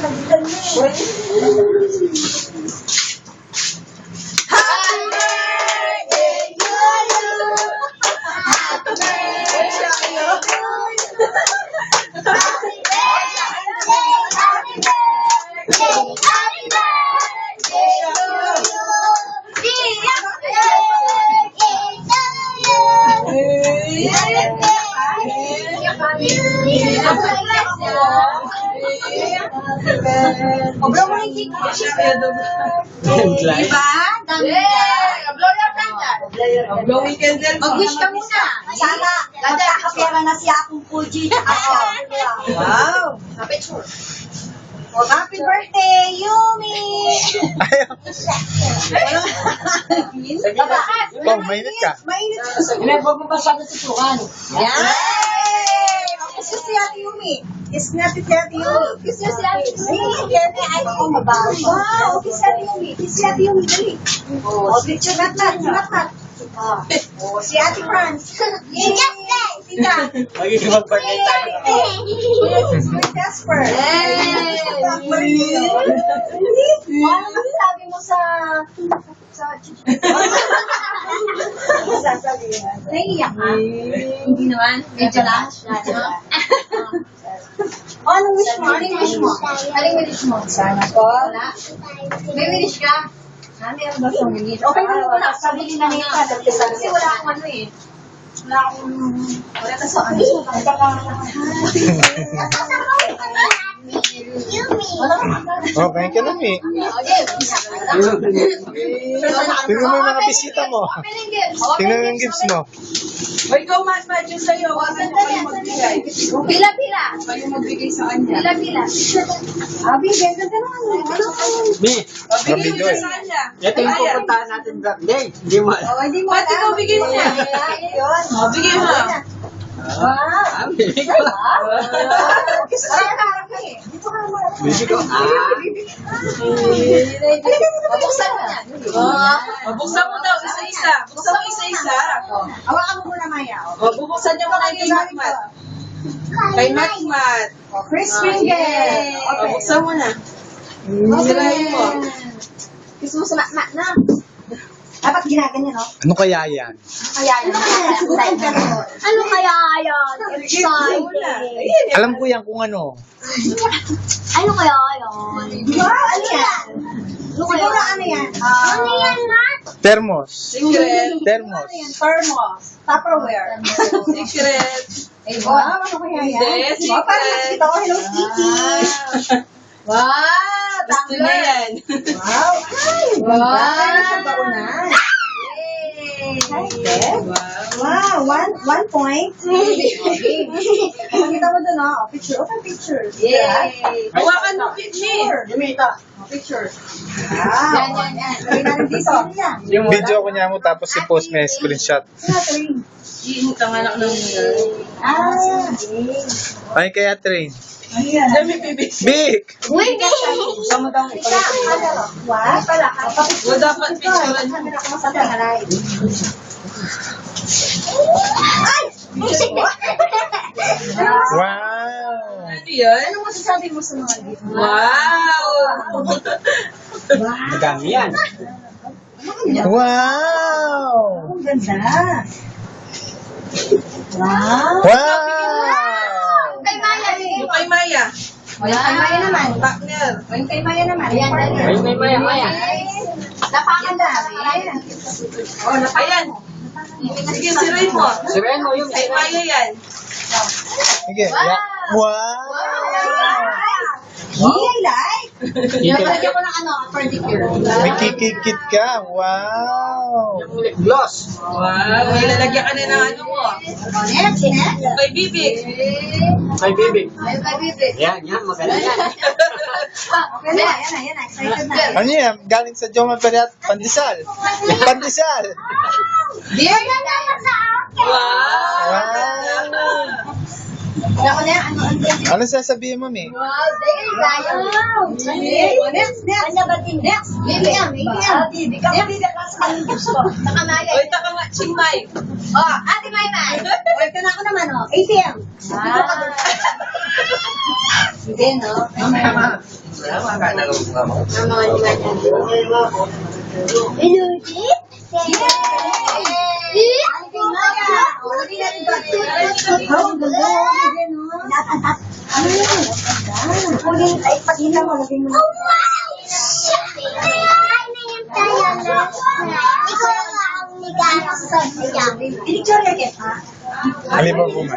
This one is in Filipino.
Happy birthday to you. Happy birthday to you. Happy Oblo mo yung cake. Diba? Dami yan. Oblo yung candle. Oblo weekend din. Mag-wish ka muna. Sana magkakapera na si Akong Fuji. Wow. Picture. Oh, happy birthday, Yumi! Oh, mainit ka. Mainit ka. Huwag mo pa siya natutukan. Yay! Kiss si Ate Yumi. Kiss natin si Ate Yumi. Kiss si Ate Yumi. Ay, ako mabaho. Wow, kiss si Ate Yumi. Kiss si Ate Yumi, dali. Oh, picture mat. Oh, si Ate Franz. Yay! Tita. Magiging mag-birthday tayo. Sweet Casper. Yay! Ano masasabi mo sa sasabihin? Naiiyak ka? Hindi naman. Medyo lang. Anong wish mo? Anong wish mo? Sana po. May wish ka? Meron ba siyang wish? Okay na muna. Sabi ni Nanita. Kasi wala akong ano eh. Wala ka sa ano. Okay ka lang eh. Tingnan mo yung mga bisita mo. Tingnan mo yung gifts mo. O ikaw, Mat, yung sa'yo. Huwag mo kayo magbigay. Pila-pila. Kayo magbigay sa kanya. Pila-pila. Abi, ganda ka naman. Bi, Bigay mo siya sa kanya. ito yung pupuntahan natin birthday. Hindi mo alam. Hindi mo Ba't ikaw bigay niya? Yun. Bigay mo. Wow. Bibig ko. Kasi harap ka eh. Dito ka naman. Bibig ko. Mabuksan mo na. Buksan mo daw, isa-isa. Buksan mo isa-isa. Hawakan mo muna, Maya. Bubuksan niyo muna kay Matmat. Kay Matmat. Chris Finger. Buksan mo na. Sirahin mo. Kiss mo sa mat na. Dapat ginaganyan, no? Ano kaya yan? Kaya yun. Ano kaya yun? Exciting. Alam ko yan kung ano. Ano kaya yun? Ano yan? Siguro ano yan? Ano yan, Matt? Thermos. Secret. Thermos. Thermos. Tupperware. Secret. Wow, ano kaya yan? Hindi, Oh, parang secret. nakikita ko, Hello Kitty. Wow! Gusto niya yan. Wow! Ay! Wow! Sa baunan. Wow! One point. Pakita mo doon, oh. Picture. Okay, picture. Yay! Hawakan mo, Pitney. Lumita. Picture. Wow! Sabi natin dito. Video ko niya mo tapos i-post may screenshot. Tanganak ng Ay kaya train. Dami bibig. Big! Uy, sama daw. Wow, pala. O dapat picturean mo. Ay! Wow! Ano yun? Ano masasabi mo sa mga gift? Wow! Madami yan. Wow! Ang ganda. Wow. Wow! Kay Maya. Yung kay Maya. O, yung kay Maya naman. Partner. O, yung kay Maya naman. Ayan, Ayun, may maya, maya. Napakan na. O, ayan. Sige, siruin mo. Sabihin mo yung Kay Maya yan. Sige. Wow! I like. Dito. Lagyan ko ng ano, pedicure. May kikikit ka. Wow! Yung lip gloss. Wow, may lalagyan ka na ng ano mo. Next. Yung kay Bibig. Kay bibig. Ayun kay Bibig. Yan, maganda yan. Okay na, yan na. Excited na. Ano yan? Galing sa Joma Periat, Pandesal. Pandesal! Dear na naman sa akin. Wow! Wow! Ako na, Ano sasabihin mo, Mi? Wow, dear tayo. Next. Ano ba din? Next. Baby yan. Baby ka. Baby ka sa kanong gusto. Saka Maya. Uy, taka nga, Chingmay. Oh, Ate Maymay. Welcome na ako naman, oh. ATM. Wow. Hindi, no? Ipakita mo, lagay mo. Picture niya, Ket, ha? Alin ba, Buma?